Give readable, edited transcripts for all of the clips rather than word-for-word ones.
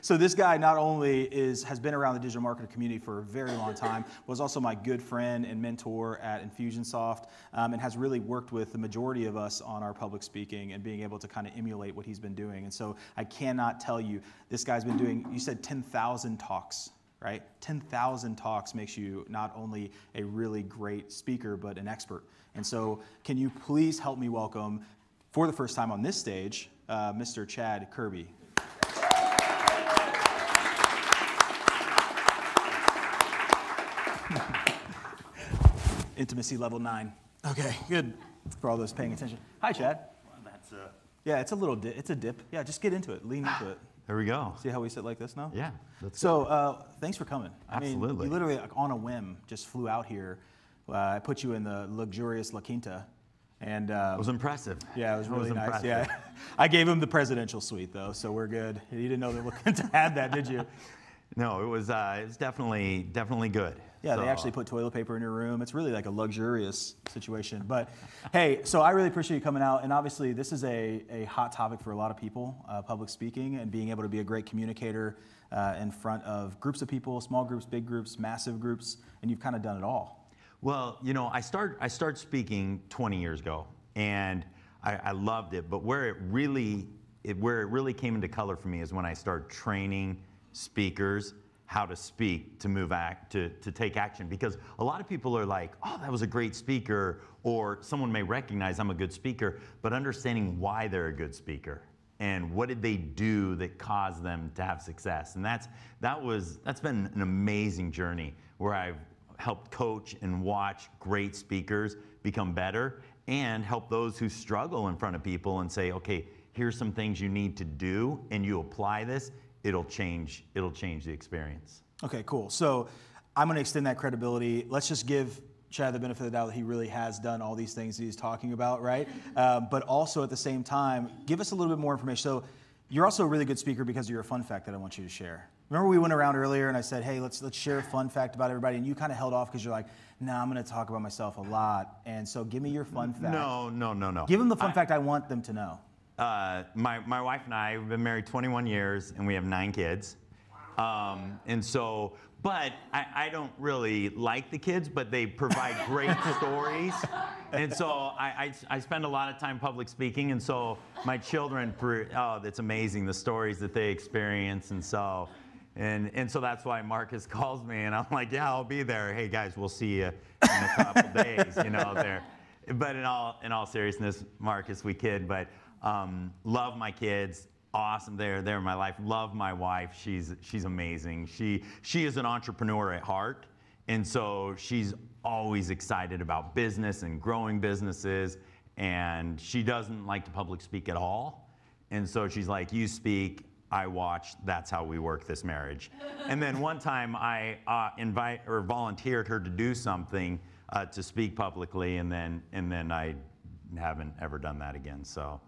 So this guy not only has been around the digital marketer community for a very long time, was also my good friend and mentor at Infusionsoft, and has really worked with the majority of us on our public speaking and being able to kind of emulate what he's been doing. And so I cannot tell you, this guy's been doing, you said 10,000 talks, right? 10,000 talks makes you not only a really great speaker, but an expert. And so can you please help me welcome, for the first time on this stage, Mr. Chad Kerby. Intimacy level 9. Okay, good. For all those paying attention. Hi, Chad. Well, that's Yeah, it's a little dip. It's a dip. Yeah, just get into it. Lean into it. There we go. See how we sit like this now? Yeah. So thanks for coming. Absolutely. I mean, you literally, like, on a whim, just flew out here. I put you in the luxurious La Quinta. And it was impressive. Yeah, it was really nice. Impressive. Yeah, I gave him the presidential suite though, so we're good. You didn't know that La Quinta had that, did you? No, it was definitely good. Yeah, so they actually put toilet paper in your room. It's really like a luxurious situation. But hey, so I really appreciate you coming out. And obviously, this is a hot topic for a lot of people, public speaking and being able to be a great communicator in front of groups of people, small groups, big groups, massive groups, and you've kind of done it all. Well, you know, I started speaking 20 years ago, and I loved it. But where it really came into color for me is when I started training speakers how to speak, to move to take action. Because a lot of people are like, oh, that was a great speaker, or someone may recognize I'm a good speaker, but understanding why they're a good speaker and what did they do that caused them to have success. And that's been an amazing journey where I've helped coach and watch great speakers become better and help those who struggle in front of people and say, okay, here's some things you need to do, and you apply this, it'll change the experience. Okay, cool. So I'm going to extend that credibility. Let's just give Chad the benefit of the doubt that he really has done all these things that he's talking about, right? But also at the same time, give us a little bit more information. So you're also a really good speaker because of your fun fact that I want you to share. Remember we went around earlier and I said, hey, let's share a fun fact about everybody, and you kind of held off because you're like, no, I'm going to talk about myself a lot. And so give me your fun fact. No. Give them the fun fact I want them to know. My wife and I have been married 21 years, and we have 9 kids. And so, but I don't really like the kids, but they provide great stories. And so I spend a lot of time public speaking, and so my children, that's amazing, the stories that they experience. And so that's why Marcus calls me, and I'm like, yeah, I'll be there. Hey guys, we'll see you in a couple days, you know, there. But in all seriousness, Marcus, we kid, but love my kids. Awesome, they're in my life. Love my wife. She's amazing. She is an entrepreneur at heart, and so she's always excited about business and growing businesses. And she doesn't like to public speak at all. And so she's like, you speak, I watch. That's how we work this marriage. And then one time I volunteered her to do something to speak publicly, and then I haven't ever done that again. So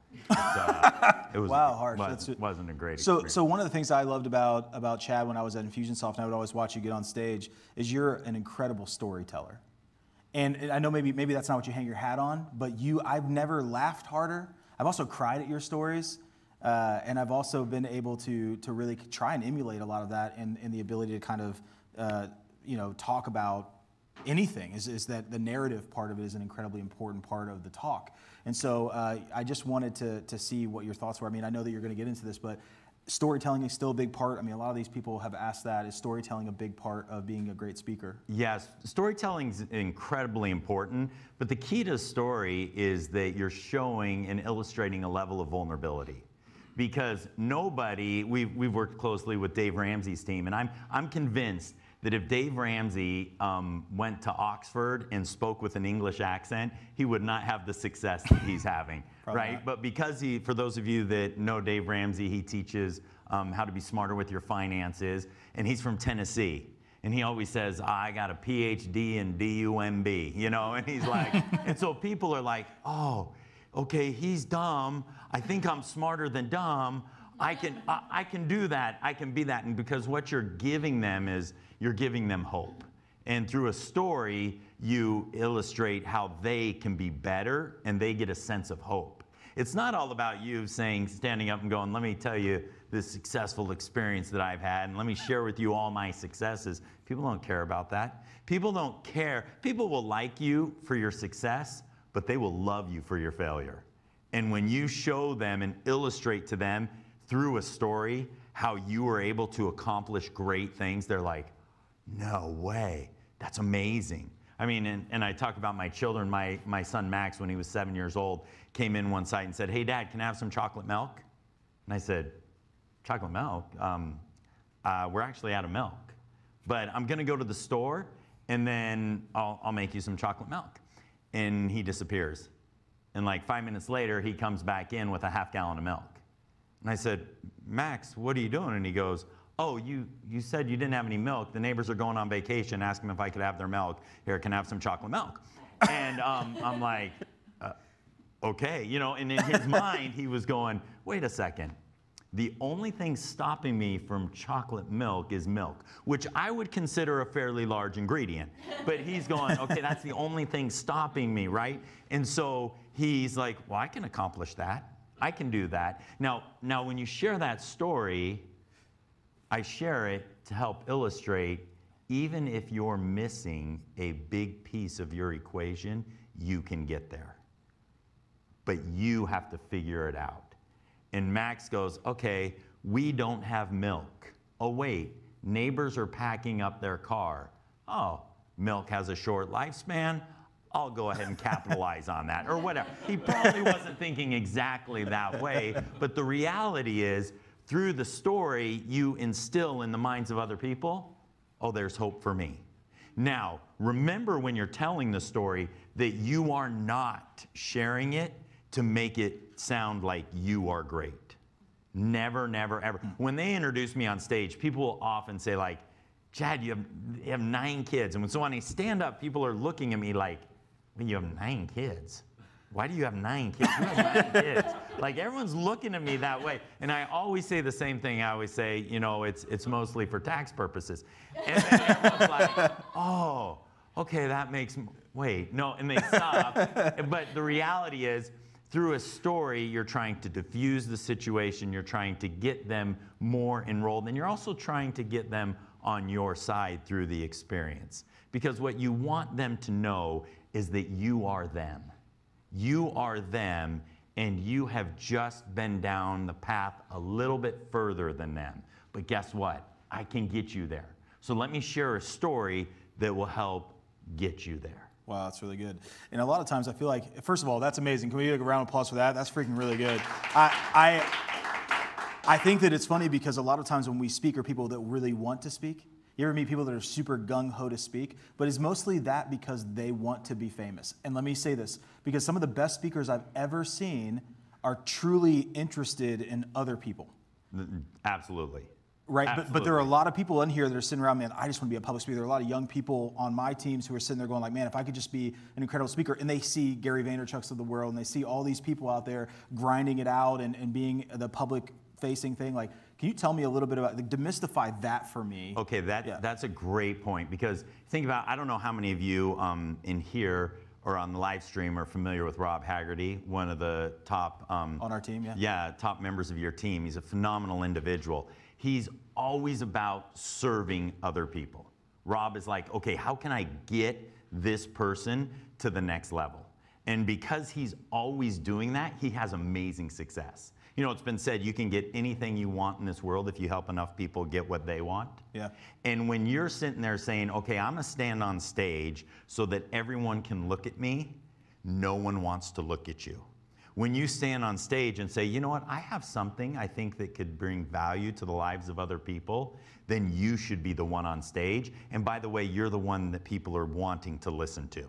it was wow, harsh. Wasn't a great experience. So one of the things I loved about Chad when I was at Infusionsoft, and I would always watch you get on stage, is you're an incredible storyteller. And I know maybe that's not what you hang your hat on, but I've never laughed harder. I've also cried at your stories, and I've also been able to really try and emulate a lot of that, and the ability to kind of talk about anything is that the narrative part of it is an incredibly important part of the talk. And so I just wanted to see what your thoughts were. I mean, I know that you're going to get into this, but storytelling is still a big part. I mean, a lot of these people have asked that. Is storytelling a big part of being a great speaker? Yes, storytelling is incredibly important, but the key to a story is that you're showing and illustrating a level of vulnerability. Because we've worked closely with Dave Ramsey's team, and I'm convinced that if Dave Ramsey went to Oxford and spoke with an English accent, he would not have the success that he's having, right? Not. But because for those of you that know Dave Ramsey, he teaches how to be smarter with your finances, and he's from Tennessee. And he always says, I got a PhD in DUMB, you know, and he's like, and so people are like, oh, okay, he's dumb. I think I'm smarter than dumb. I can do that. I can be that. And because what you're giving them is, you're giving them hope. And through a story, you illustrate how they can be better, and they get a sense of hope. It's not all about you standing up and going, let me tell you this successful experience that I've had, and let me share with you all my successes. People don't care about that. People don't care. People will like you for your success, but they will love you for your failure. And when you show them and illustrate to them through a story how you were able to accomplish great things, they're like, no way, that's amazing. I mean, and I talk about my children. My son Max, when he was 7 years old, came in one side and said, hey, Dad, can I have some chocolate milk? And I said, chocolate milk? We're actually out of milk. But I'm going to go to the store, and then I'll make you some chocolate milk. And he disappears. And like 5 minutes later, he comes back in with a half gallon of milk. And I said, Max, what are you doing? And he goes, oh, you said you didn't have any milk. The neighbors are going on vacation. Ask them if I could have their milk. Here, can I have some chocolate milk? And I'm like, okay. You know, and in his mind, he was going, wait a second. The only thing stopping me from chocolate milk is milk, which I would consider a fairly large ingredient. But he's going, okay, that's the only thing stopping me, right? And so he's like, well, I can accomplish that. I can do that. Now when you share that story, I share it to help illustrate, even if you're missing a big piece of your equation, you can get there. But you have to figure it out. And Max goes, okay, we don't have milk. Oh, wait, neighbors are packing up their car. Oh, milk has a short lifespan. I'll go ahead and capitalize on that, or whatever. He probably wasn't thinking exactly that way, but the reality is, through the story, you instill in the minds of other people, oh, there's hope for me. Now, remember when you're telling the story that you are not sharing it to make it sound like you are great. Never, never, ever. When they introduce me on stage, people will often say like, Chad, you have 9 kids. And so when I stand up, people are looking at me like, well, you have 9 kids. Why do you have 9 kids? You have 9 kids. Like, everyone's looking at me that way. And I always say the same thing. I always say, you know, it's mostly for tax purposes. And everyone's like, oh, okay, that makes, wait, no, and they stop. But the reality is, through a story, you're trying to diffuse the situation. You're trying to get them more enrolled. And you're also trying to get them on your side through the experience. Because what you want them to know is that you are them. You are them, and you have just been down the path a little bit further than them. But guess what? I can get you there. So let me share a story that will help get you there. Wow, that's really good. And a lot of times I feel like, first of all, that's amazing. Can we get a round of applause for that? That's freaking really good. I think that it's funny because a lot of times when we speak are people that really want to speak. You ever meet people that are super gung-ho to speak? But it's mostly that because they want to be famous. And let me say this, because some of the best speakers I've ever seen are truly interested in other people. Absolutely. Right, Absolutely. but there are a lot of people in here that are sitting around, man, I just want to be a public speaker. There are a lot of young people on my teams who are sitting there going like, man, if I could just be an incredible speaker. And they see Gary Vaynerchuk's of the world, and they see all these people out there grinding it out and being the public-facing thing. Like, can you tell me a little bit about, like, demystify that for me? Okay, that's a great point, because think about, I don't know how many of you in here or on the live stream are familiar with Rob Haggerty, one of the top... on our team, yeah. Yeah, top members of your team. He's a phenomenal individual. He's always about serving other people. Rob is like, okay, how can I get this person to the next level? And because he's always doing that, he has amazing success. You know, it's been said you can get anything you want in this world if you help enough people get what they want. Yeah. And when you're sitting there saying, okay, I'm gonna stand on stage so that everyone can look at me, no one wants to look at you. When you stand on stage and say, you know what, I have something I think that could bring value to the lives of other people, then you should be the one on stage. And by the way, you're the one that people are wanting to listen to.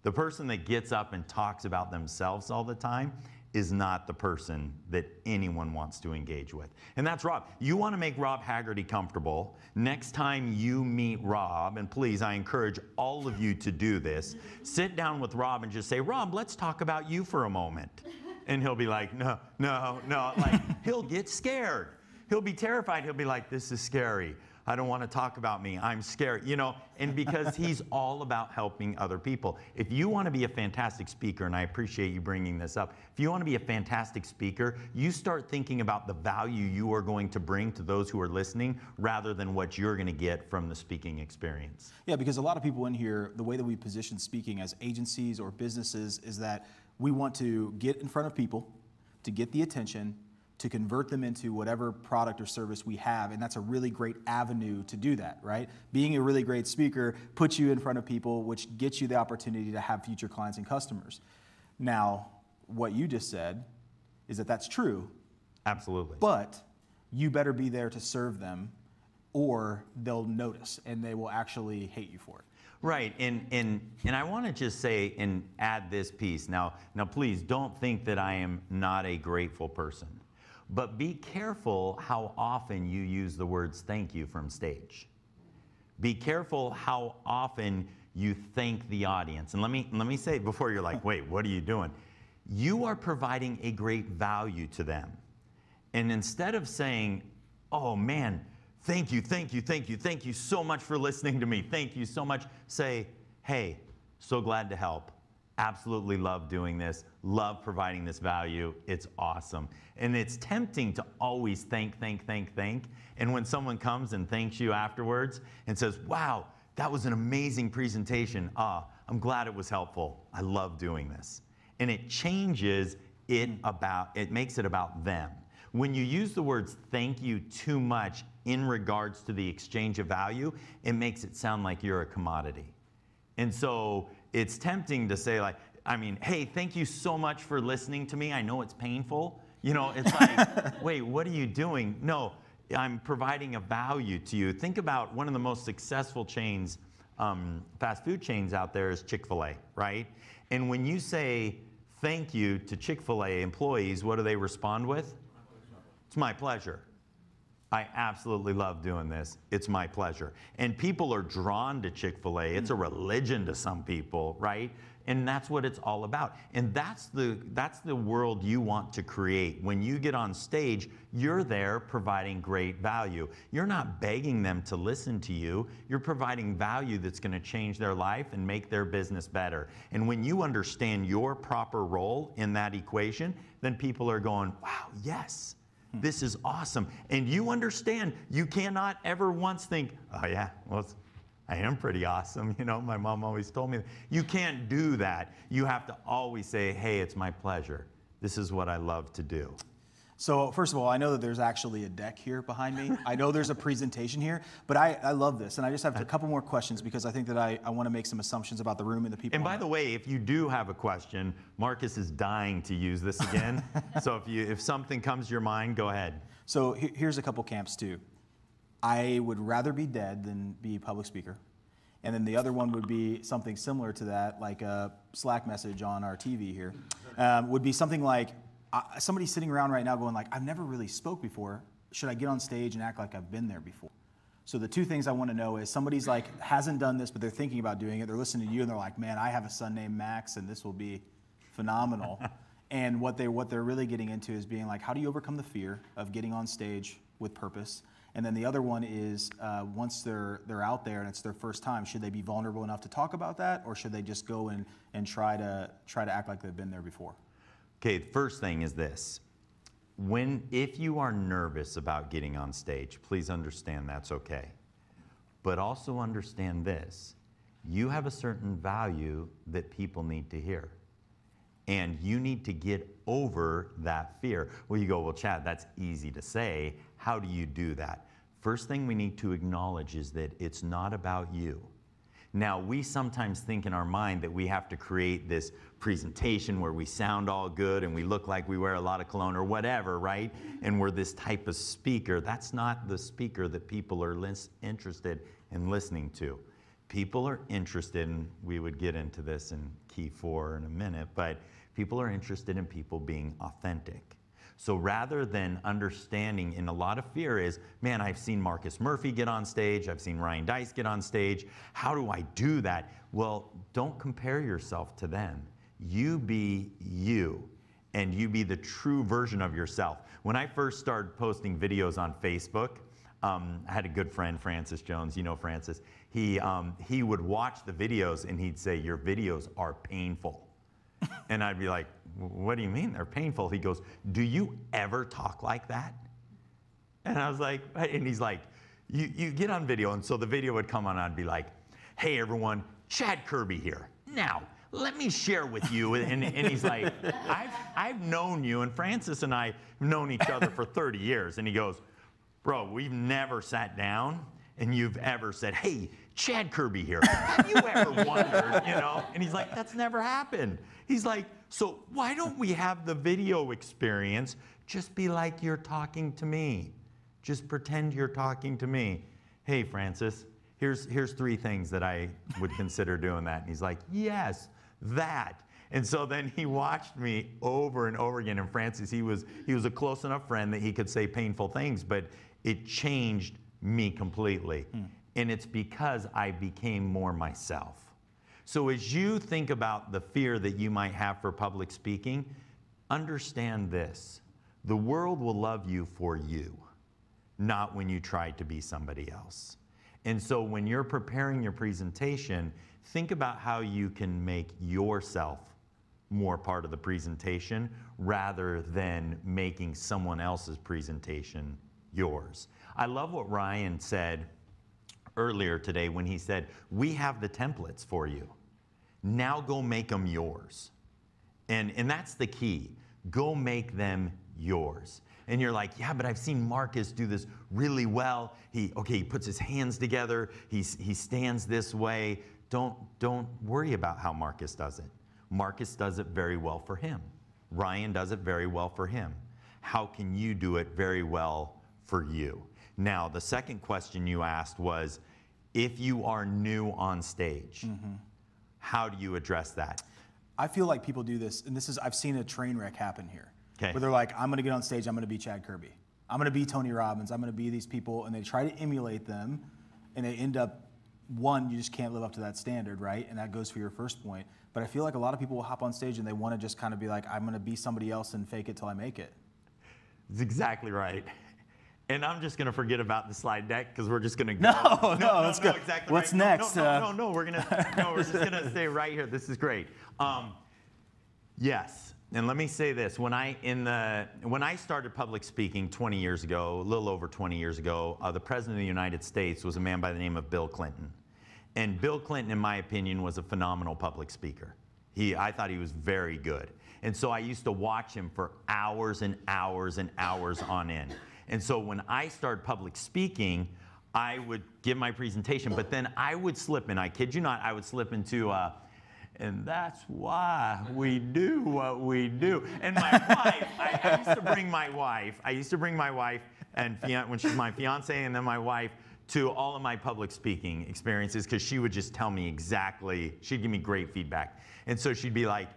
The person that gets up and talks about themselves all the time is not the person that anyone wants to engage with. And that's Rob. You want to make Rob Haggerty comfortable. Next time you meet Rob, and please, I encourage all of you to do this, sit down with Rob and just say, Rob, let's talk about you for a moment. And he'll be like, no, no, no. Like, he'll get scared. He'll be terrified. He'll be like, this is scary. I don't want to talk about me. I'm scared, you know, and because he's all about helping other people. If you want to be a fantastic speaker, and I appreciate you bringing this up, if you want to be a fantastic speaker, you start thinking about the value you are going to bring to those who are listening rather than what you're going to get from the speaking experience. Yeah, because a lot of people in here, the way that we position speaking as agencies or businesses is that we want to get in front of people, to get the attention, to convert them into whatever product or service we have, and that's a really great avenue to do that, right? Being a really great speaker puts you in front of people, which gets you the opportunity to have future clients and customers. Now, what you just said is that that's true. Absolutely. But you better be there to serve them, or they'll notice, and they will actually hate you for it. Right, and I want to just say and add this piece. Now, please don't think that I am not a grateful person. But be careful how often you use the words thank you from stage. Be careful how often you thank the audience. And let me say before you're like, wait, what are you doing? You are providing a great value to them. And instead of saying, oh man, thank you, thank you, thank you, thank you so much for listening to me, thank you so much, say, hey, so glad to help. Absolutely love doing this, love providing this value, it's awesome. And it's tempting to always thank. And when someone comes and thanks you afterwards and says, wow, that was an amazing presentation. I'm glad it was helpful. I love doing this. And it changes it makes it about them. When you use the words thank you too much in regards to the exchange of value, it makes it sound like you're a commodity. And so it's tempting to say like, I mean, hey, thank you so much for listening to me. I know it's painful. You know, it's like, wait, what are you doing? No, I'm providing a value to you. Think about one of the most successful chains, fast food chains out there is Chick-fil-A, right? And when you say thank you to Chick-fil-A employees, what do they respond with? It's my pleasure. I absolutely love doing this. It's my pleasure. And people are drawn to Chick-fil-A. It's a religion to some people, right? And that's what it's all about. And that's the world you want to create. When you get on stage, you're there providing great value. You're not begging them to listen to you. You're providing value that's going to change their life and make their business better. And when you understand your proper role in that equation, then people are going, wow, yes. This is awesome. And you understand, you cannot ever once think, oh yeah, well, I am pretty awesome. You know, my mom always told me that. You can't do that. You have to always say, hey, it's my pleasure. This is what I love to do. So first of all, I know that there's actually a deck here behind me. I know there's a presentation here, but I love this. And I just have a couple more questions because I think that I want to make some assumptions about the room and the people. And by the way, if you do have a question, Marcus is dying to use this again. So if something comes to your mind, go ahead. So here's a couple camps too. I would rather be dead than be a public speaker. And then the other one would be something similar to that, like a Slack message on our TV here, would be something like, somebody's sitting around right now going like, I've never really spoke before. Should I get on stage and act like I've been there before? So the two things I want to know is somebody's like, hasn't done this, but they're thinking about doing it. They're listening to you and they're like, man, I have a son named Max and this will be phenomenal. And what they're really getting into is being like, how do you overcome the fear of getting on stage with purpose? And then the other one is once they're out there and it's their first time, should they be vulnerable enough to talk about that, or should they just go and try to act like they've been there before? Okay, the first thing is this. If you are nervous about getting on stage, please understand that's okay. But also understand this. You have a certain value that people need to hear. And you need to get over that fear. Well, you go, well, Chad, that's easy to say. How do you do that? First thing we need to acknowledge is that it's not about you. Now, we sometimes think in our mind that we have to create this presentation where we sound all good and we look like we wear a lot of cologne or whatever, right? And we're this type of speaker. That's not the speaker that people are interested in listening to. People are interested, and we would get into this in Key 4 in a minute, but people are interested in people being authentic. So rather than understanding, and a lot of fear is, man, I've seen Marcus Murphy get on stage, I've seen Ryan Dice get on stage, how do I do that? Well, don't compare yourself to them. You be you, and you be the true version of yourself. When I first started posting videos on Facebook, I had a good friend, Francis Jones. You know Francis. He would watch the videos and he'd say, "Your videos are painful." And I'd be like, "What do you mean they're painful?" He goes, "Do you ever talk like that?" And I was like, and he's like, you get on video. And so the video would come on, I'd be like, "Hey everyone, Chad Kerby here. Now, let me share with you." And he's like, I've known you, and Francis and I have known each other for 30 years. And he goes, "Bro, we've never sat down and you've ever said, 'Hey, Chad Kerby here. Have you ever wondered?'" You know? And he's like, "That's never happened." He's like, "So why don't we have the video experience just be like you're talking to me? Just pretend you're talking to me. Hey, Francis, here's 3 things that I would consider doing that." And he's like, "Yes, that." And so then he watched me over and over again. And Francis, he was a close enough friend that he could say painful things, but it changed me completely. And it's because I became more myself. So as you think about the fear that you might have for public speaking, understand this: the world will love you for you, not when you try to be somebody else. And so when you're preparing your presentation, think about how you can make yourself more part of the presentation rather than making someone else's presentation yours. I love what Ryan said earlier today when he said, "We have the templates for you. Now go make them yours." And that's the key. Go make them yours. And you're like, "Yeah, but I've seen Marcus do this really well. He puts his hands together. He stands this way." Don't worry about how Marcus does it. Marcus does it very well for him. Ryan does it very well for him. How can you do it very well for you? Now, the second question you asked was, if you are new on stage, how do you address that? I feel like people do this, and I've seen a train wreck happen here. Okay. Where they're like, "I'm going to get on stage, I'm going to be Chad Kerby. I'm going to be Tony Robbins, I'm going to be these people," and they try to emulate them, and they end up, one, you just can't live up to that standard, right? And that goes for your first point. But I feel like a lot of people will hop on stage and they want to just kind of be like, "I'm going to be somebody else and fake it till I make it." That's exactly right. And I'm just going to forget about the slide deck because we're just going to go. No, let's go. Exactly What's right. next? No, we're just going to stay right here. This is great. Yes. And let me say this: when I started public speaking 20 years ago, a little over 20 years ago, the President of the United States was a man by the name of Bill Clinton. And Bill Clinton, in my opinion, was a phenomenal public speaker. I thought he was very good. And so I used to watch him for hours and hours and hours on end. And so when I started public speaking, I would give my presentation, but then I would slip in, I kid you not, I would slip into "and that's why we do what we do." And my wife, I used to bring my wife, and when she's my fiance, and then my wife, to all of my public speaking experiences, because she would just tell me exactly, she'd give me great feedback. And so she'd be like,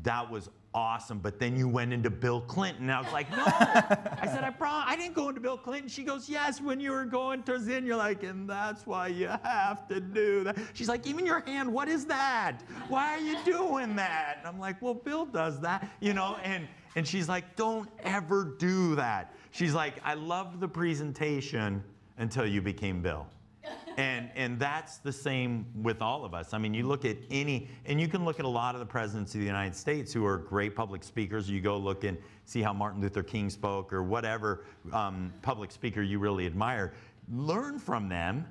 "That was awesome, but then you went into Bill Clinton." And I was like, "No." I said, I didn't go into Bill Clinton." She goes, "Yes, when you were going towards the end, you're like, 'and that's why you have to do that.'" She's like, "Even your hand, what is that? Why are you doing that?" And I'm like, "Well, Bill does that," you know, and she's like, "Don't ever do that." She's like, "I loved the presentation until you became Bill." And that's the same with all of us. I mean, you look at and you can look at a lot of the presidents of the United States who are great public speakers. You go look and see how Martin Luther King spoke, or whatever public speaker you really admire. Learn from them,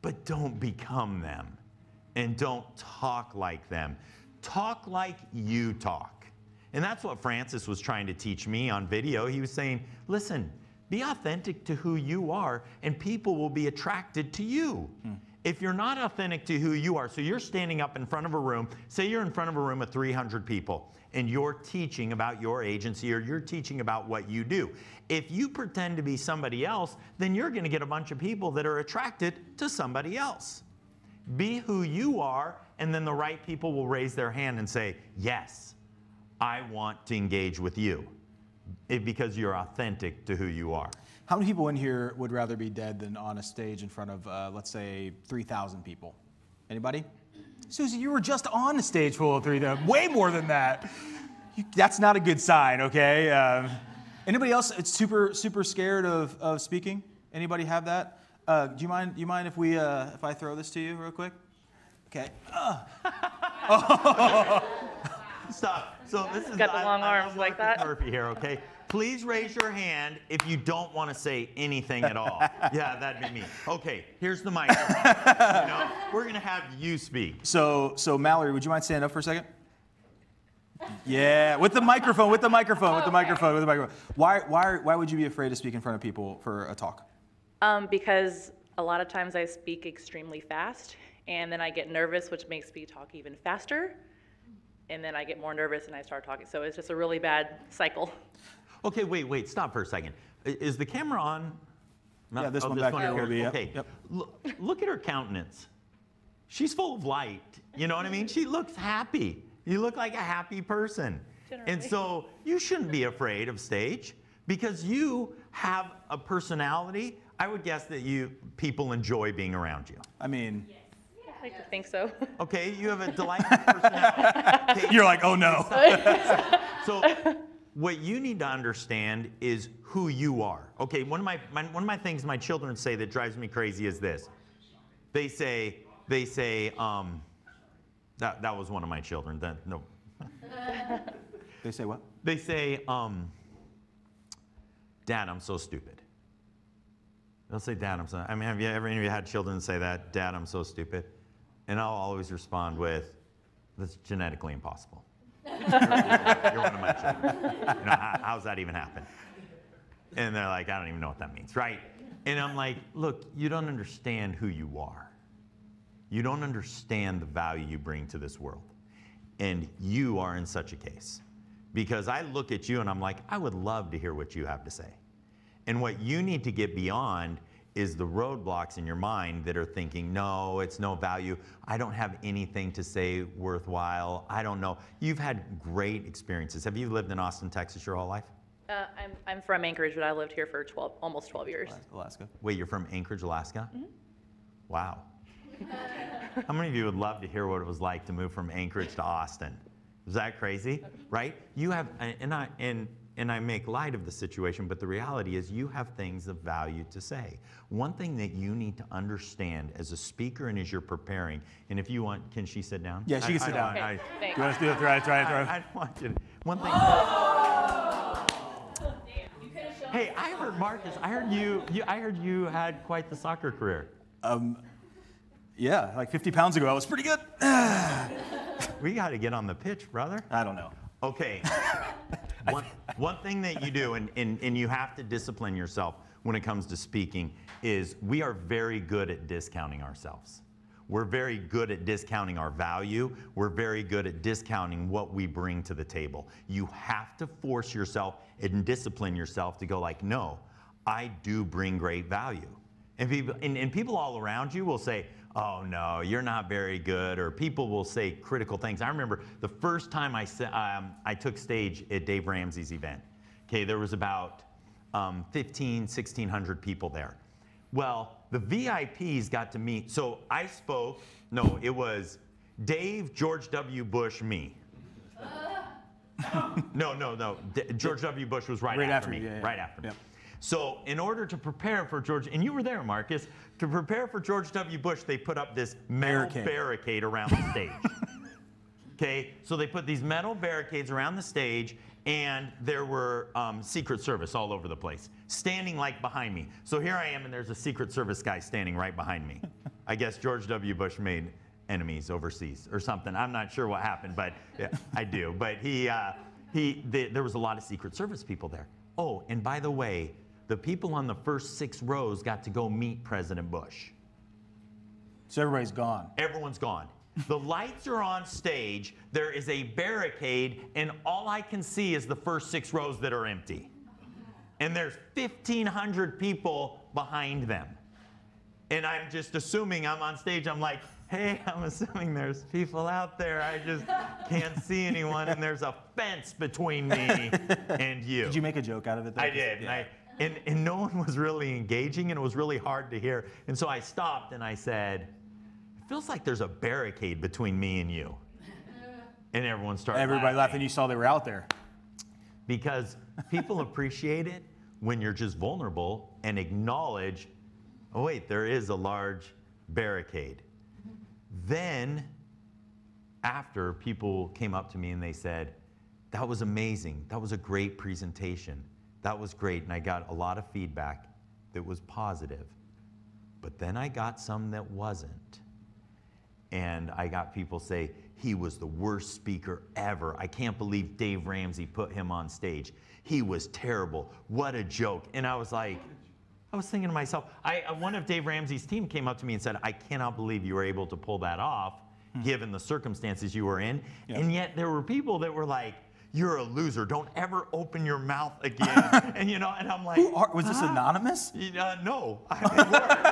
but don't become them. And don't talk like them. Talk like you talk. And that's what Francis was trying to teach me on video. He was saying, "Listen, be authentic to who you are, and people will be attracted to you." If you're not authentic to who you are, so you're standing up in front of a room, say you're in front of a room of 300 people, and you're teaching about your agency, or you're teaching about what you do. If you pretend to be somebody else, then you're going to get a bunch of people that are attracted to somebody else. Be who you are, and then the right people will raise their hand and say, "Yes, I want to engage with you." Because you're authentic to who you are. How many people in here would rather be dead than on a stage in front of, let's say, 3,000 people? Anybody? Susie, you were just on a stage full of 3,000. Way more than that. That's not a good sign, okay? Anybody else super scared of speaking? Anybody have that? Do you mind if we if I throw this to you real quick? Okay. Stop. So this is Got the long I arms love like Marcus that. Murphy here, okay? Please raise your hand if you don't want to say anything at all. Yeah, that'd be me. Okay, here's the microphone. We're gonna have you speak. So Mallory, would you mind standing up for a second? Yeah, with the microphone. Why would you be afraid to speak in front of people for a talk? Because a lot of times I speak extremely fast, and then I get nervous, which makes me talk even faster, and then I get more nervous and I start talking. So it's just a really bad cycle. Okay, wait, stop for a second. Is the camera on? Yeah, this one back here will be. Okay, Yep. Look at her countenance. She's full of light. You know what I mean? She looks happy. You look like a happy person. Generally. And so you shouldn't be afraid of stage because you have a personality. I would guess that people enjoy being around you. I mean, I like to think so. Okay, you have a delightful personality. Okay. you're like, oh no. So what you need to understand is who you are. Okay, one of my things my children say that drives me crazy is this. They say, that was one of my children. No. They say what? They say, Dad, I'm so stupid. They'll say, Dad, I'm so. I mean, have you ever had children say that? Dad, I'm so stupid. And I'll always respond with, that's genetically impossible. You're one of my children. How's that even happen? And they're like, I don't even know what that means, right? And I'm like, look, you don't understand who you are. You don't understand the value you bring to this world. And you are in such a case. Because I look at you and I'm like, I would love to hear what you have to say. And what you need to get beyond is the roadblocks in your mind that are thinking, no, it's no value. I don't have anything to say worthwhile. I don't know. You've had great experiences. Have you lived in Austin, Texas your whole life? I'm from Anchorage, but I lived here for almost 12 years. Alaska. Wait, you're from Anchorage, Alaska? Mm-hmm. Wow. How many of you would love to hear what it was like to move from Anchorage to Austin? Is that crazy? Right? You have, and I make light of the situation, but the reality is you have things of value to say. One thing that you need to understand as a speaker and as you're preparing, and if you want, can she sit down? Yeah, she can sit down. Okay, thanks. You want us to do it? Right. I don't want you to. One thing. Hey, I heard Marcus. I heard you had quite the soccer career. Yeah, like 50 pounds ago, I was pretty good. We got to get on the pitch, brother. I don't know. Okay. One thing that you do, and you have to discipline yourself when it comes to speaking, is we are very good at discounting ourselves. We're very good at discounting our value. We're very good at discounting what we bring to the table. You have to force yourself and discipline yourself to go like, no, I do bring great value. And people all around you will say, oh no, you're not very good, or people will say critical things. I remember the first time I took stage at Dave Ramsey's event. Okay, there was about 1,600 people there. Well, the VIPs got to meet, so I spoke, no, it was Dave, George W. Bush, me. No, George W. Bush was right after me, right after me. Yep. So in order to prepare for George, and you were there, Marcus, to prepare for George W. Bush, they put up this metal barricade around the stage. Okay, so they put these metal barricades around the stage, and there were Secret Service all over the place, standing like behind me. So here I am, and there's a Secret Service guy standing right behind me. I guess George W. Bush made enemies overseas or something. I'm not sure what happened, but yeah, I do. But there was a lot of Secret Service people there. Oh, and by the way, the people on the first 6 rows got to go meet President Bush. So everybody's gone. Everyone's gone. The lights are on stage. There is a barricade, and all I can see is the first 6 rows that are empty. And there's 1,500 people behind them. And I'm just assuming I'm on stage. I'm like, hey, I'm assuming there's people out there. I just can't see anyone, and there's a fence between me and you. Did you make a joke out of it, though? I did. Yeah. And no one was really engaging, and it was really hard to hear. And so I stopped, and I said, it feels like there's a barricade between me and you. And everyone started Everybody laughing. laughed, and you saw they were out there. Because people appreciate it when you're just vulnerable and acknowledge, oh wait, there is a large barricade. Then, after, people came up to me and they said, that was amazing. That was a great presentation. That was great. And I got a lot of feedback that was positive. But then I got some that wasn't. And I got people say, he was the worst speaker ever. I can't believe Dave Ramsey put him on stage. He was terrible. What a joke. And I was like, I was thinking to myself, one of Dave Ramsey's team came up to me and said, I cannot believe you were able to pull that off, given the circumstances you were in. Yep. And yet there were people that were like, you're a loser. Don't ever open your mouth again. And and I'm like, was this anonymous? No, they weren't.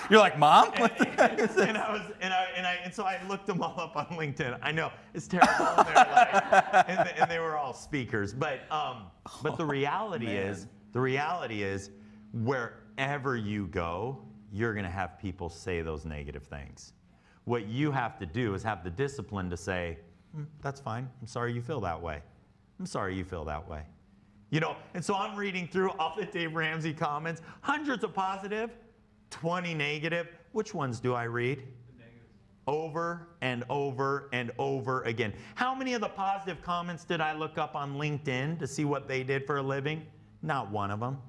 You're like, Mom? And so I looked them all up on LinkedIn. I know it's terrible. And, and they were all speakers. But the reality is, wherever you go, you're going to have people say those negative things. What you have to do is have the discipline to say, that's fine. I'm sorry you feel that way. I'm sorry you feel that way. And so I'm reading through all the Dave Ramsey comments, hundreds of positive, 20 negative. Which ones do I read? The negatives. Over and over and over again. How many of the positive comments did I look up on LinkedIn to see what they did for a living? Not one of them.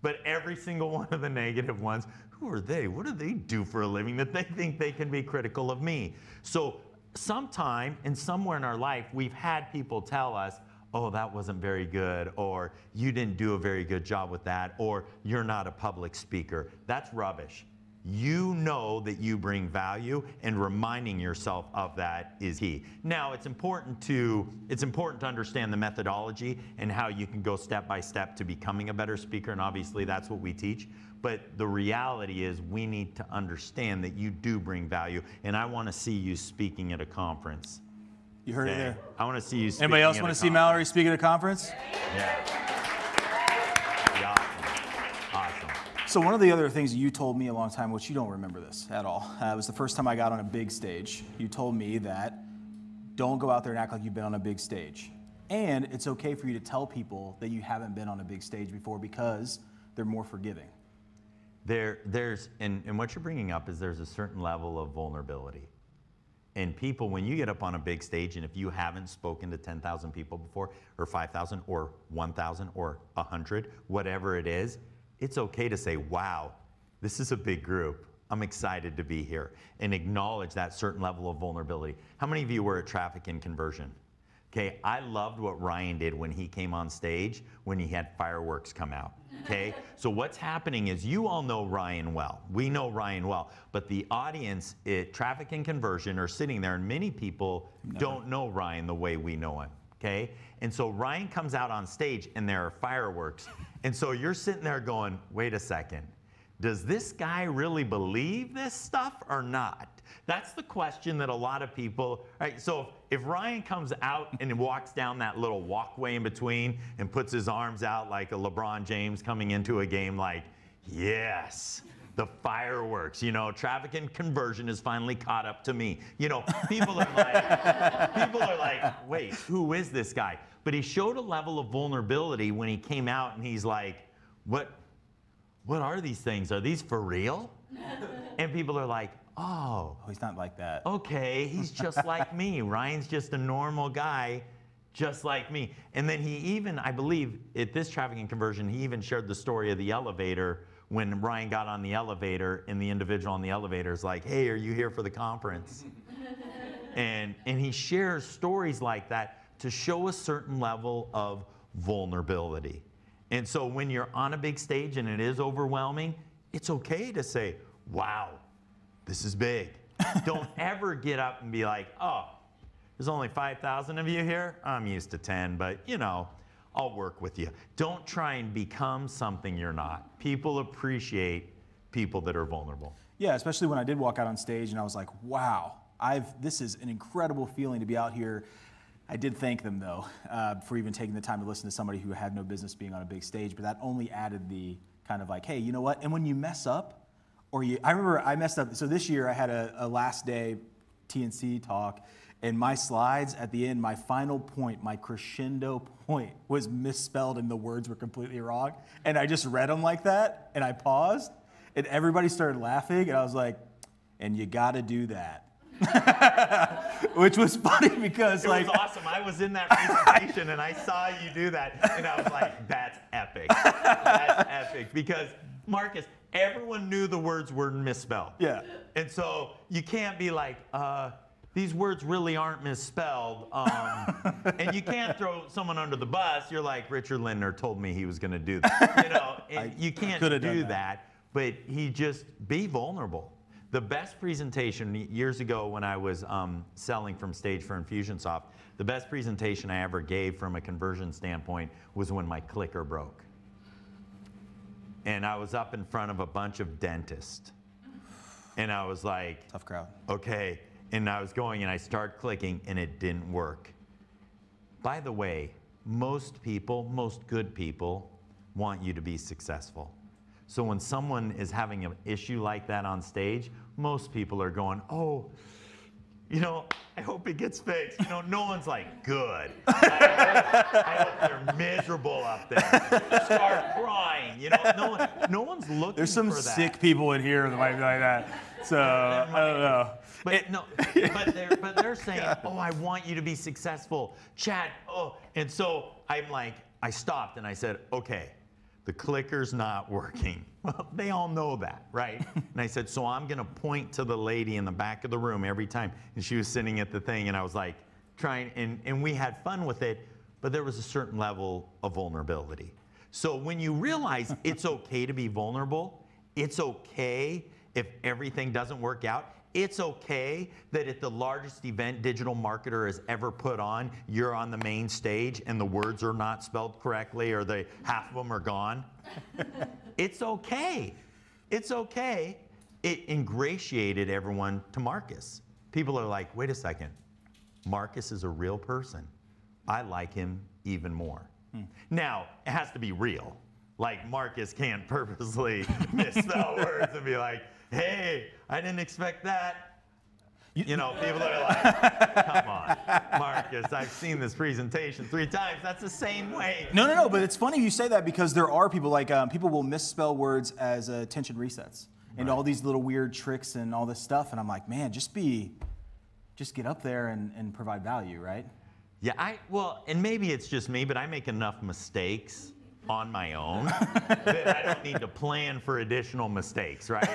But every single one of the negative ones, who are they? What do they do for a living that they think they can be critical of me? So sometime and somewhere in our life, we've had people tell us, oh, that wasn't very good, or you didn't do a very good job with that, or you're not a public speaker. That's rubbish. You know that you bring value, and reminding yourself of that is key. Now, it's important to understand the methodology and how you can go step by step to becoming a better speaker, and obviously that's what we teach. But the reality is we need to understand that you do bring value, and I want to see you speaking at a conference. You heard it there. I want to see you speaking. Anybody else want to see Mallory speak at a conference? Yeah. Awesome. So one of the other things you told me a long time, which you don't remember this at all, it was the first time I got on a big stage. You told me that don't go out there and act like you've been on a big stage. And it's okay for you to tell people that you haven't been on a big stage before because they're more forgiving. And what you're bringing up is there's a certain level of vulnerability. And people, when you get up on a big stage, and if you haven't spoken to 10,000 people before, or 5,000, or 1,000, or 100, whatever it is, it's okay to say, wow, this is a big group. I'm excited to be here. And acknowledge that certain level of vulnerability. How many of you were at Traffic and Conversion? Okay, I loved what Ryan did when he came on stage, when he had fireworks come out. Okay, so what's happening is you all know Ryan well. We know Ryan well, but the audience at Traffic and Conversion are sitting there, and many people don't know Ryan the way we know him. Okay, and so Ryan comes out on stage, and there are fireworks, and so you're sitting there going, wait a second, does this guy really believe this stuff or not? That's the question that a lot of people, right? So if Ryan comes out and walks down that little walkway in between and puts his arms out like a LeBron James coming into a game, like, yes, the fireworks, Traffic and Conversion has finally caught up to me. People are like, wait, who is this guy? But he showed a level of vulnerability when he came out, and he's like, what are these things? Are these for real? And people are like, oh, he's not like that. Okay, he's just like me. Ryan's just a normal guy, just like me. And then he even, I believe, at this Traffic and Conversion, he even shared the story of the elevator when Ryan got on the elevator, and the individual on the elevator is like, hey, are you here for the conference? and he shares stories like that to show a certain level of vulnerability. And so when you're on a big stage and it is overwhelming, it's okay to say, wow, this is big. Don't ever get up and be like, oh, there's only 5,000 of you here. I'm used to 10, but I'll work with you. Don't try and become something you're not. People appreciate people that are vulnerable. Yeah, especially when I did walk out on stage and I was like, wow, this is an incredible feeling to be out here. I did thank them, though, for even taking the time to listen to somebody who had no business being on a big stage, but that only added the kind of like, hey, you know what? And when you mess up, I remember I messed up. So this year I had a last day TNC talk, And my slides at the end, my final point, my crescendo point was misspelled and the words were completely wrong. And I just read them like that and I paused and everybody started laughing and I was like, and you got to do that. Which was funny because it was awesome. I was in that presentation and I saw you do that and I was like, that's epic. That's epic. Because Marcus, everyone knew the words were misspelled. Yeah. And so you can't be like, these words really aren't misspelled. And you can't throw someone under the bus. You're like, Richard Lindner told me he was going to do that. You know, and you can't do that. But he just be vulnerable. The best presentation years ago when I was selling from stage for Infusionsoft, the best presentation I ever gave from a conversion standpoint was when my clicker broke. And I was up in front of a bunch of dentists. And I was like, tough crowd. Okay. And I was going and I started clicking and it didn't work. By the way, most people, most good people, want you to be successful. So when someone is having an issue like that on stage, most people are going, oh, you know, I hope it gets fixed. You know, no one's like, good. I hope they're miserable up there. Start crying. You know, no one's looking for that. There's some sick people in here that might be like that. So, I don't know. But they're saying, oh, I want you to be successful. Chad, oh. And so I'm like, I stopped and I said, okay. The clicker's not working. Well, they all know that, right? And I said, so I'm going to point to the lady in the back of the room every time. And she was sitting at the thing, and I was like, trying, and we had fun with it, but there was a certain level of vulnerability. So when you realize it's okay to be vulnerable, it's okay if everything doesn't work out. It's okay that at the largest event digital marketer has ever put on, you're on the main stage and the words are not spelled correctly or half of them are gone. It's okay. It's okay. It ingratiated everyone to Marcus. People are like, wait a second. Marcus is a real person. I like him even more. Now, it has to be real. Like Marcus can't purposely misspell words and be like, hey, I didn't expect that. You know, people are like, come on, Marcus, I've seen this presentation 3 times. That's the same way. No, but it's funny you say that because there are people like, people will misspell words as attention resets and all these little weird tricks and all this stuff. And I'm like, man, just get up there and provide value, right? Yeah, well, and maybe it's just me, but I make enough mistakes on my own that I don't need to plan for additional mistakes, right?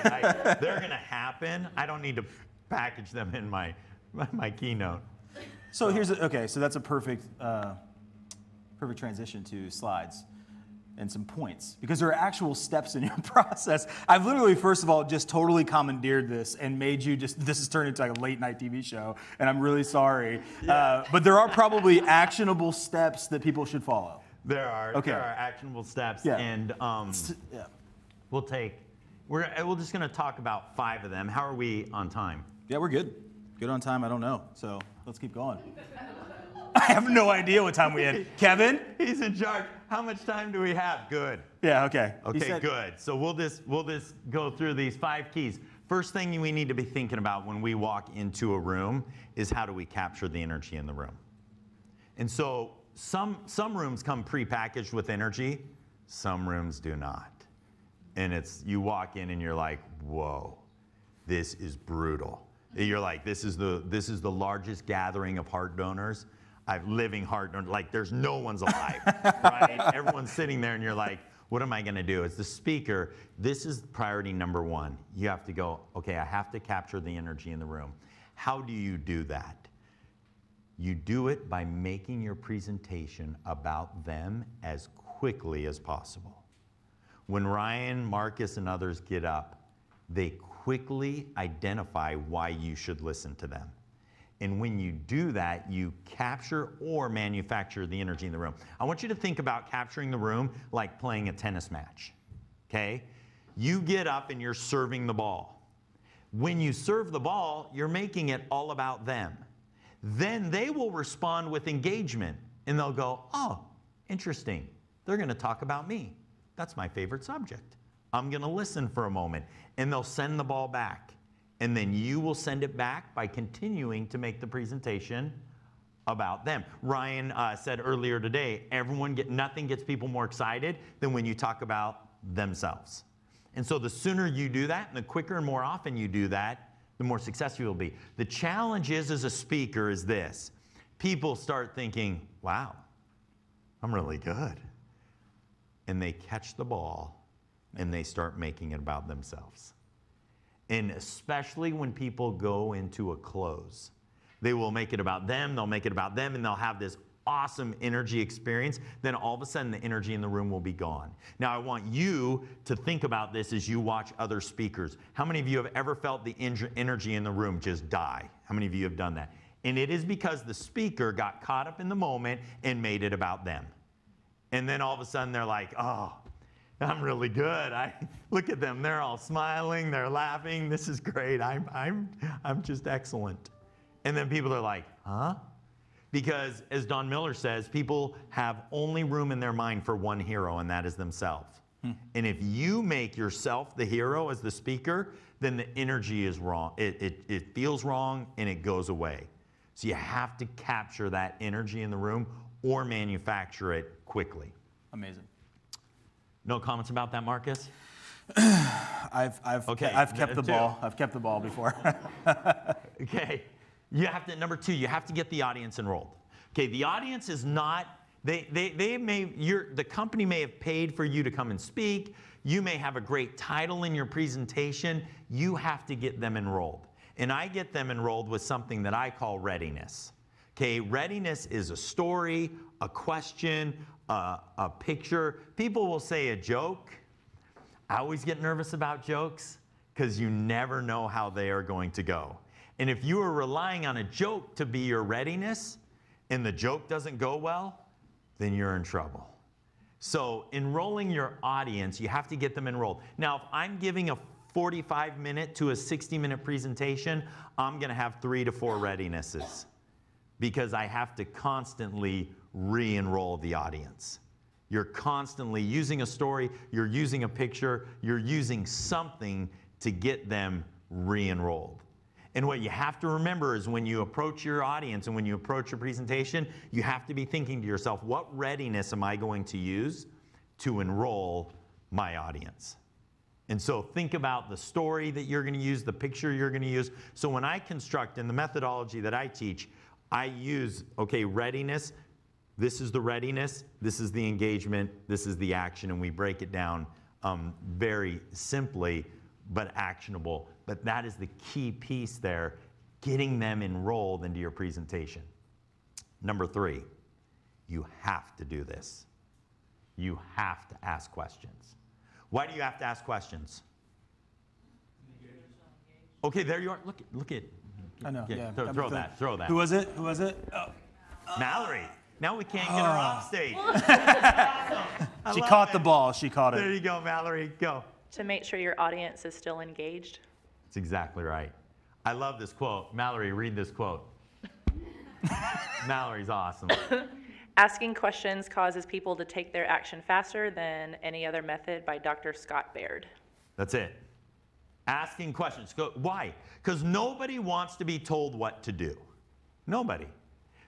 They're going to happen. I don't need to package them in my keynote. So so that's a perfect transition to slides and some points because there are actual steps in your process. I've literally, first of all, just totally commandeered this and made you this has turned into like a late night TV show, and I'm really sorry. Yeah. But there are probably actionable steps that people should follow. There are actionable steps, and we're just going to talk about 5 of them. How are we on time? Yeah, we're good. Good on time, I don't know. So let's keep going. I have no idea what time we had. Kevin? He's in charge. How much time do we have? Good. Yeah, okay. Okay, good. So we'll just go through these 5 keys. First thing we need to be thinking about when we walk into a room is how do we capture the energy in the room? And so some rooms come prepackaged with energy, some rooms do not. And you walk in and you're like, whoa, this is brutal. You're like, this is the largest gathering of heart donors. Living heart donors, like there's no one's alive, right? Everyone's sitting there and you're like, what am I gonna do? As the speaker, this is priority number 1. You have to go, okay, I have to capture the energy in the room. How do you do that? You do it by making your presentation about them as quickly as possible. When Ryan, Marcus, and others get up, they quickly identify why you should listen to them. And when you do that, you capture or manufacture the energy in the room. I want you to think about capturing the room like playing a tennis match, okay? You get up and you're serving the ball. When you serve the ball, you're making it all about them. Then they will respond with engagement, and they'll go, oh, interesting. They're going to talk about me. That's my favorite subject. I'm going to listen for a moment. And they'll send the ball back. And then you will send it back by continuing to make the presentation about them. Ryan said earlier today, nothing gets people more excited than when you talk about themselves. And so the sooner you do that, and the quicker and more often you do that, the more successful you'll be. The challenge is, as a speaker, is this. People start thinking, wow, I'm really good. And they catch the ball, and they start making it about themselves. And especially when people go into a close. They will make it about them, they'll make it about them, and they'll have this awesome energy experience. Then all of a sudden, the energy in the room will be gone. Now, I want you to think about this as you watch other speakers. How many of you have ever felt the energy in the room just die? How many of you have done that? And it is because the speaker got caught up in the moment and made it about them. And then all of a sudden, they're like, oh, I'm really good. Look at them. They're all smiling. They're laughing. This is great. I'm just excellent. And then people are like, huh? Because as Don Miller says, people have only room in their mind for one hero, and that is themselves. And if you make yourself the hero as the speaker, then the energy is wrong. It feels wrong, and it goes away. So you have to capture that energy in the room or manufacture it quickly. Amazing. No comments about that, Marcus? I've kept the two. ball. I've kept the ball before. Okay. You have to, number two, you have to get the audience enrolled. Okay, the audience is not, the company may have paid for you to come and speak. You may have a great title in your presentation. You have to get them enrolled. And I get them enrolled with something that I call readiness. Okay, readiness is a story, a question, a picture. People will say a joke. I always get nervous about jokes because you never know how they are going to go. And if you are relying on a joke to be your readiness and the joke doesn't go well, then you're in trouble. So enrolling your audience, you have to get them enrolled. Now, if I'm giving a 45-minute to a 60-minute presentation, I'm going to have 3 to 4 readinesses because I have to constantly re-enroll the audience. You're constantly using a story, you're using a picture, you're using something to get them re-enrolled. And what you have to remember is when you approach your audience and when you approach your presentation, you have to be thinking to yourself, what readiness am I going to use to enroll my audience? And so think about the story that you're going to use, the picture you're going to use. So when I construct in the methodology that I teach, I use, okay, readiness. This is the readiness. This is the engagement. This is the action. And we break it down very simply, but actionable. But that is the key piece there, getting them enrolled into your presentation. Number 3, you have to do this. You have to ask questions. Why do you have to ask questions? Okay, there you are. Look at. I know. Yeah. Throw that. Who was it? Oh. Mallory. Now we can't get her off stage. She caught the ball. She caught it. There you go, Mallory. Go. To make sure your audience is still engaged. That's exactly right. I love this quote. Mallory, read this quote. Mallory's awesome. Asking questions causes people to take their action faster than any other method, by Dr. Scott Baird. That's it. Asking questions. Why? Because nobody wants to be told what to do. Nobody.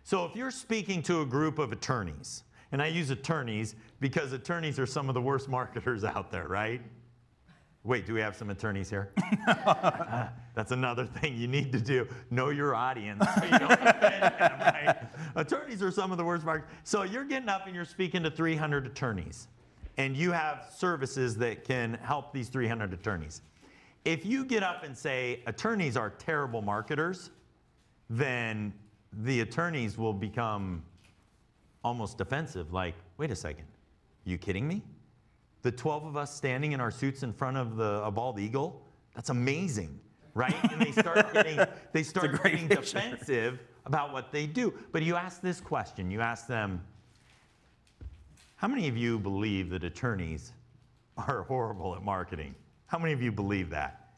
So if you're speaking to a group of attorneys, and I use attorneys because attorneys are some of the worst marketers out there, right? Wait, do we have some attorneys here? That's another thing you need to do. Know your audience so you don't offend them, right? Attorneys are some of the worst marketers. So you're getting up and you're speaking to 300 attorneys, and you have services that can help these 300 attorneys. If you get up and say attorneys are terrible marketers, then the attorneys will become almost defensive, like, wait a second, are you kidding me? The 12 of us standing in our suits in front of a bald eagle, that's amazing, right? And they start getting defensive about what they do. But you ask this question, you ask them, how many of you believe that attorneys are horrible at marketing? How many of you believe that?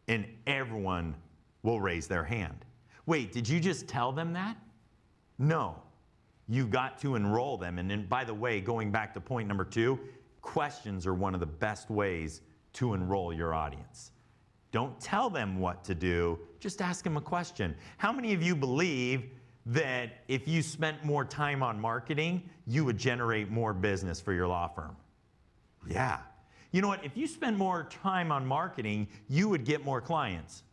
And everyone will raise their hand. Wait, did you just tell them that? No. You got to enroll them. And then, by the way, going back to point number 2, questions are one of the best ways to enroll your audience. Don't tell them what to do. Just ask them a question. How many of you believe that if you spent more time on marketing, you would generate more business for your law firm? Yeah. You know what? If you spend more time on marketing, you would get more clients.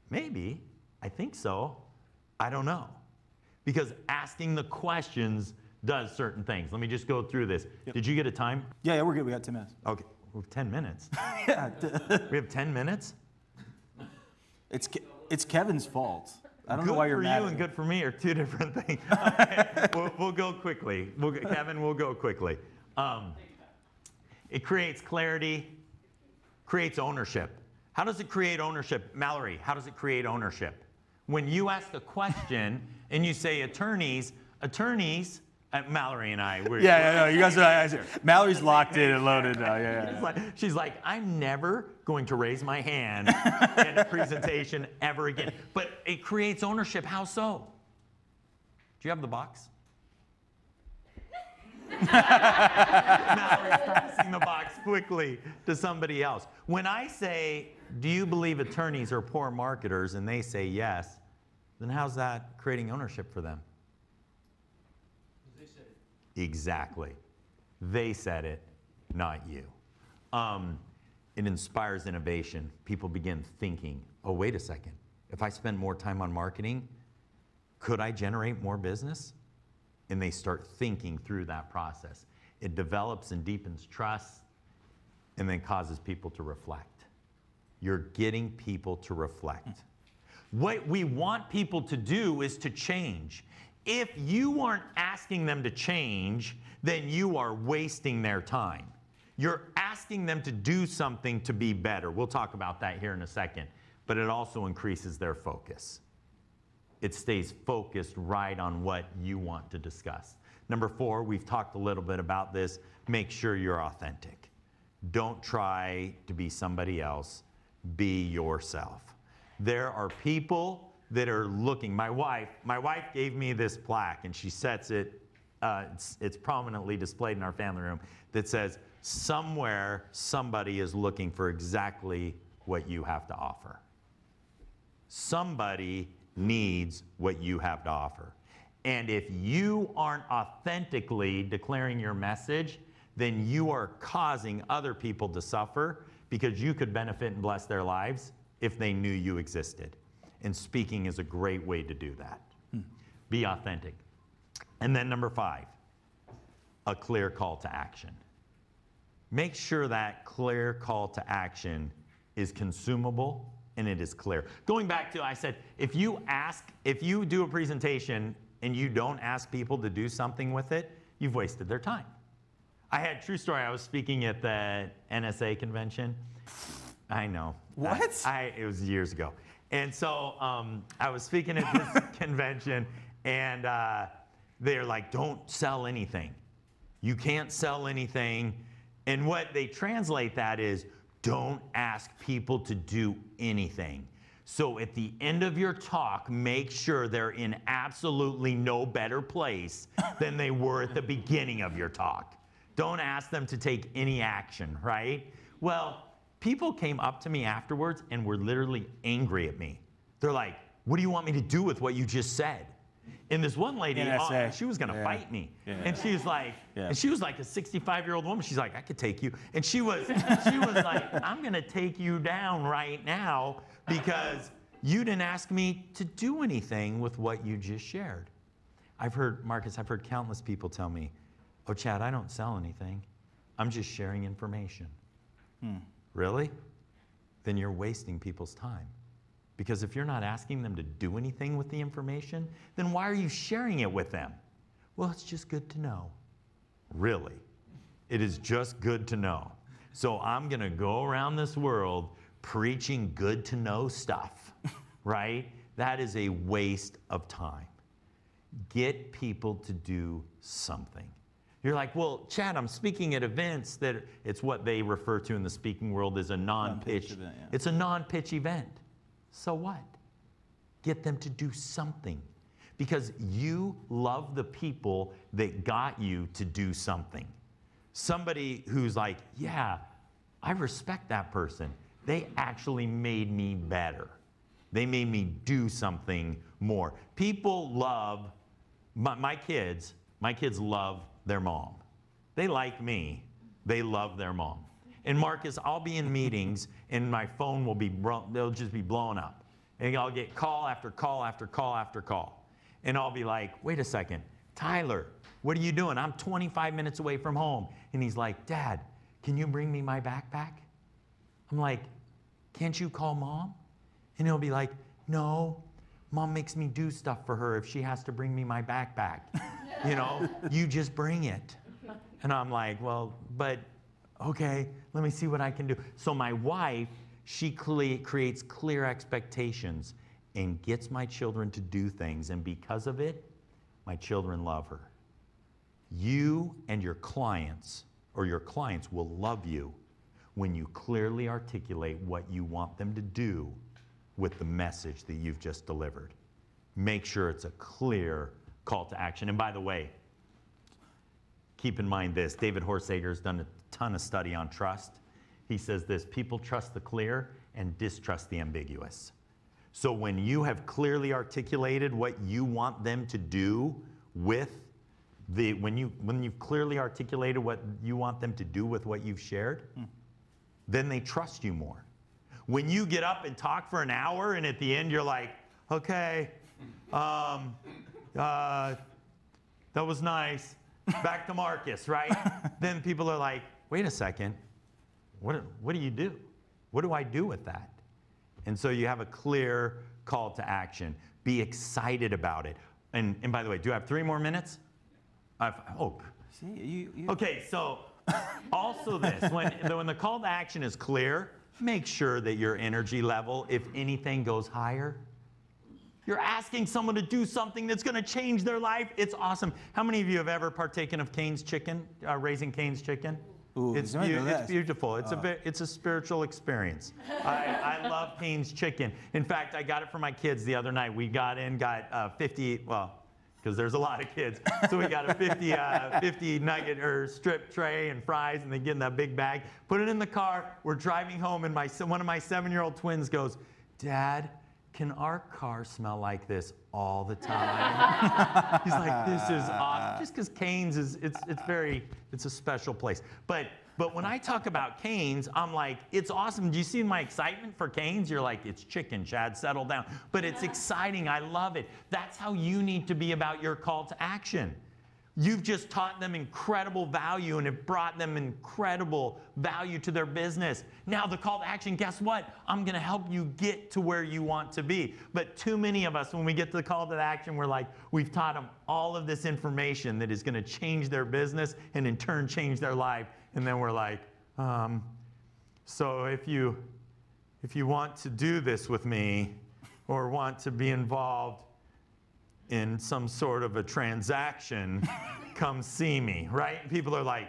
Maybe. I think so. I don't know. Because asking the questions does certain things. Let me just go through this. Yep. Did you get a time? Yeah, we're good. We got 10 minutes. Okay. We have 10 minutes. Yeah. We have 10 minutes? It's Kevin's fault. I don't know Good why you're for mad. you and good for me are two different things. Okay, we'll go quickly. Kevin, we'll go quickly. It creates clarity, creates ownership. How does it create ownership? Mallory, how does it create ownership? When you ask a question and you say attorneys, Mallory and I, we're, Yeah, you guys are. Mallory's locked in and loaded now. Yeah. She's like, I'm never going to raise my hand in a presentation ever again. But it creates ownership. How so? Do you have the box? Mallory's passing the box quickly to somebody else. When I say, do you believe attorneys are poor marketers, and they say yes, then how's that creating ownership for them? Exactly. They said it, not you. It inspires innovation. People begin thinking, oh, wait a second. If I spend more time on marketing, could I generate more business? And they start thinking through that process. It develops and deepens trust and then causes people to reflect. You're getting people to reflect. What we want people to do is to change. If you aren't asking them to change, then you are wasting their time. You're asking them to do something to be better. We'll talk about that here in a second. But it also increases their focus. It stays focused right on what you want to discuss. Number 4, we've talked a little bit about this. Make sure you're authentic. Don't try to be somebody else. Be yourself. There are people that are looking. My wife gave me this plaque, and she sets it, it's prominently displayed in our family room, that says, somewhere somebody is looking for exactly what you have to offer. Somebody needs what you have to offer. And if you aren't authentically declaring your message, then you are causing other people to suffer, because you could benefit and bless their lives if they knew you existed. And speaking is a great way to do that. Be authentic. And then number 5, a clear call to action. Make sure that clear call to action is consumable and it is clear. Going back to, I said, if you do a presentation and you don't ask people to do something with it, you've wasted their time. I had, true story, I was speaking at the NSA convention. I know. What? It was years ago. And so I was speaking at this convention, and they're like, don't sell anything. You can't sell anything. And what they translate that is, don't ask people to do anything. So at the end of your talk, make sure they're in absolutely no better place than they were at the beginning of your talk. Don't ask them to take any action, right? Well, people came up to me afterwards and were literally angry at me. They're like, what do you want me to do with what you just said? And this one lady, she was gonna fight me. Yeah. And she was like, and she was like a 65-year-old woman. She's like, I could take you. And she was like, I'm gonna take you down right now because you didn't ask me to do anything with what you just shared. Marcus, I've heard countless people tell me, oh, Chad, I don't sell anything. I'm just sharing information. Really? Then you're wasting people's time. Because if you're not asking them to do anything with the information, then why are you sharing it with them? Well, it's just good to know. Really? It is just good to know. So I'm going to go around this world preaching good to know stuff, right? That is a waste of time. Get people to do something. You're like, well, Chad, I'm speaking at events that it's what they refer to in the speaking world as a non-pitch event. Yeah. It's a non-pitch event. So what? Get them to do something. Because you love the people that got you to do something. Somebody who's like, yeah, I respect that person. they actually made me better. They made me do something more. People love, my kids love their mom. They like me. They love their mom. And Marcus, I'll be in meetings and my phone will they'll just be blowing up. And I'll get call after call after call after call. And I'll be like, wait a second, Tyler, what are you doing? I'm 25 minutes away from home. And he's like, Dad, can you bring me my backpack? I'm like, can't you call Mom? And he'll be like, no, Mom makes me do stuff for her if she has to bring me my backpack. You know, you just bring it. And I'm like, well, but okay, let me see what I can do. So my wife, she creates clear expectations and gets my children to do things. And because of it, my children love her. You and your clients, or your clients will love you when you clearly articulate what you want them to do with the message that you've just delivered. Make sure it's a clear call to action. And by the way, keep in mind this, David Horsager's done a ton of study on trust. He says this, people trust the clear and distrust the ambiguous. So when you have clearly articulated what you want them to do with when you've clearly articulated what you want them to do with what you've shared, then they trust you more. When you get up and talk for an hour and at the end you're like, okay, that was nice, back to Marcus, right? Then people are like, wait a second, what do you do? What do I do with that? And so you have a clear call to action. Be excited about it. And by the way, do I have 3 more minutes? See, Okay, so also this, when the call to action is clear, make sure that your energy level, if anything, goes higher. You're asking someone to do something that's going to change their life. It's awesome. How many of you have ever partaken of Cane's chicken, raising Cane's chicken? Ooh, it's beautiful. It's a spiritual experience. I love Cane's chicken. In fact, I got it for my kids the other night. We got 50, well, because there's a lot of kids. So we got a 50 nugget or strip tray and fries, and they get in that big bag. Put it in the car. We're driving home, and one of my 7-year-old twins goes, Dad, can our car smell like this all the time? He's like, this is awesome. Just because Cane's it's a special place. But when I talk about Cane's, I'm like, it's awesome. Do you see my excitement for Cane's? You're like, it's chicken, Chad, settle down. But it's exciting. I love it. That's how you need to be about your call to action. You've just taught them incredible value and have brought them incredible value to their business. Now the call to action, guess what? I'm going to help you get to where you want to be. But too many of us, when we get to the call to action, we're like, we've taught them all of this information that is going to change their business and in turn change their life. And then we're like, so if you want to do this with me or want to be involved in some sort of a transaction, come see me, right? People are like,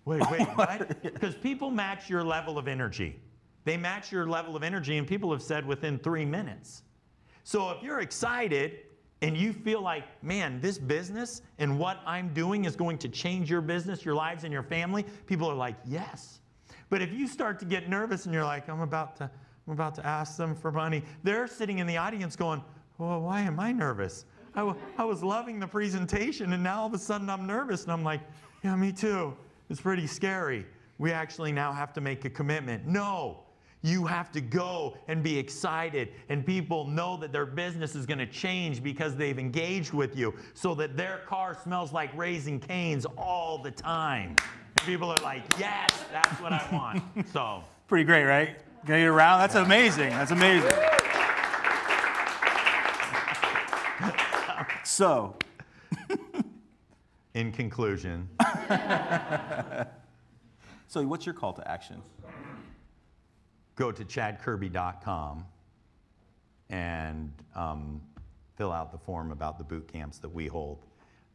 wait, what? Because people match your level of energy. They match your level of energy, and people have said within 3 minutes. So if you're excited and you feel like, man, this business and what I'm doing is going to change your business, your lives, and your family, people are like, yes. But if you start to get nervous and you're like, I'm about to ask them for money, they're sitting in the audience going, well, why am I nervous? I was loving the presentation, and now all of a sudden I'm nervous. And I'm like, yeah, me too. It's pretty scary. We actually now have to make a commitment. No, you have to go and be excited. And people know that their business is going to change because they've engaged with you, so that their car smells like Raising Cane's all the time. And people are like, yes, that's what I want. So pretty great, right? Get it around. That's amazing. That's amazing. So, in conclusion. So what's your call to action? Go to chadkerby.com and fill out the form about the boot camps that we hold,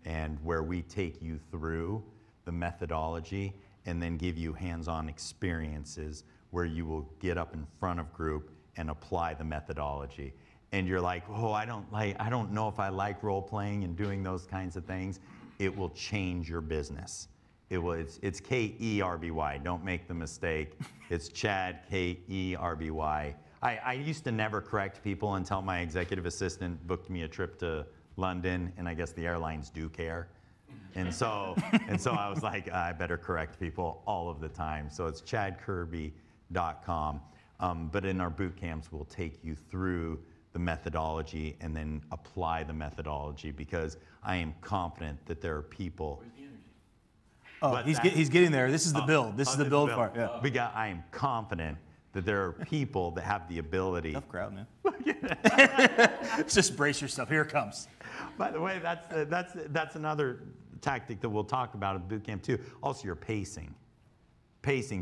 and where we take you through the methodology and then give you hands-on experiences where you will get up in front of group and apply the methodology. And you're like, oh, I don't know if I like role playing and doing those kinds of things. It will change your business. It's Kerby. Don't make the mistake. It's Chad, Kerby. I used to never correct people until my executive assistant booked me a trip to London, and I guess the airlines do care. And so I was like, I better correct people all of the time. So it's chadkerby.com. But in our boot camps, we'll take you through the methodology and then apply the methodology, because I am confident that there are people. Oh, he's getting there. This is the build. This is the build part. Yeah. I am confident that there are people that have the ability. Tough crowd, man. Just brace yourself. Here it comes. By the way, that's another tactic that we'll talk about at boot camp too. Also, your pacing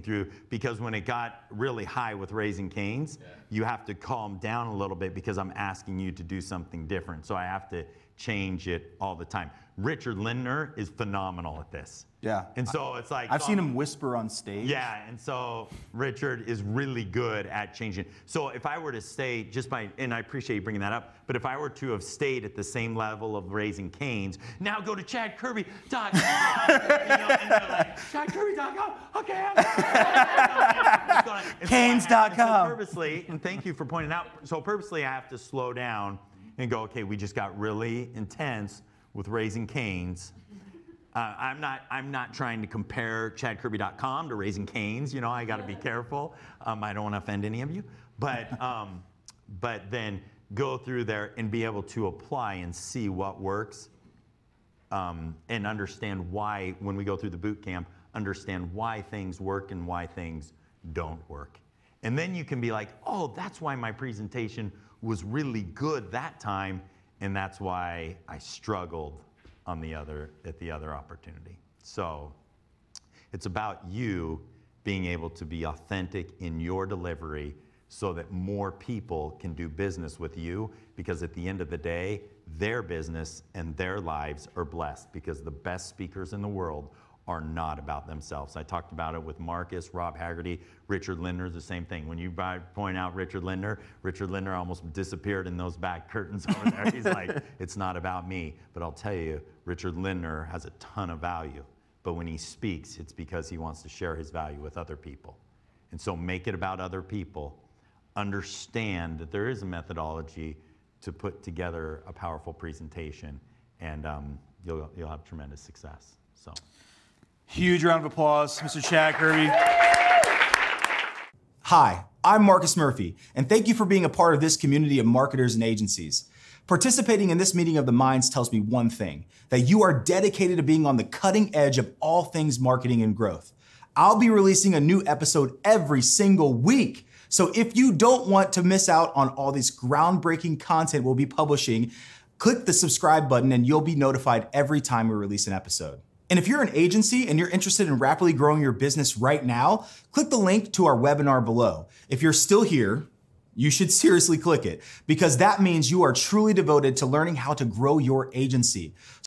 through, because when it got really high with Raising Cane's, you have to calm down a little bit, because I'm asking you to do something different. So I have to change it all the time. Richard Lindner is phenomenal at this. Yeah. And so it's like, I've seen him whisper on stage. Yeah, and so Richard is really good at changing. So if I were to stay and I appreciate you bringing that up, but if I were to have stayed at the same level of Raising Cane's, now go to chadkerby.com. And they're like, chadkerby.com, okay. Canes.com. So purposely, and thank you for pointing out, so purposely I have to slow down and go, okay, we just got really intense with Raising Cane's. I'm not trying to compare chadkerby.com to Raising Cane's. You know, I got to be careful. I don't want to offend any of you. But then go through there and be able to apply and see what works, and understand why, when we go through the boot camp, understand why things work and why things don't work. And then you can be like, oh, that's why my presentation was really good that time, and that's why I struggled at the other opportunity. So it's about you being able to be authentic in your delivery, so that more people can do business with you, because at the end of the day, their business and their lives are blessed, because the best speakers in the world are not about themselves. I talked about it with Marcus, Rob Haggerty, Richard Lindner, the same thing. When you point out Richard Lindner almost disappeared in those back curtains over there. He's like, it's not about me. But I'll tell you, Richard Lindner has a ton of value. But when he speaks, it's because he wants to share his value with other people. And so make it about other people. Understand that there is a methodology to put together a powerful presentation, and you'll have tremendous success. So. Huge round of applause, Mr. Chad Kerby. Hi, I'm Marcus Murphy, and thank you for being a part of this community of marketers and agencies. Participating in this meeting of the minds tells me one thing, that you are dedicated to being on the cutting edge of all things marketing and growth. I'll be releasing a new episode every single week. So if you don't want to miss out on all this groundbreaking content we'll be publishing, click the subscribe button and you'll be notified every time we release an episode. And if you're an agency and you're interested in rapidly growing your business right now, click the link to our webinar below. If you're still here, you should seriously click it, because that means you are truly devoted to learning how to grow your agency.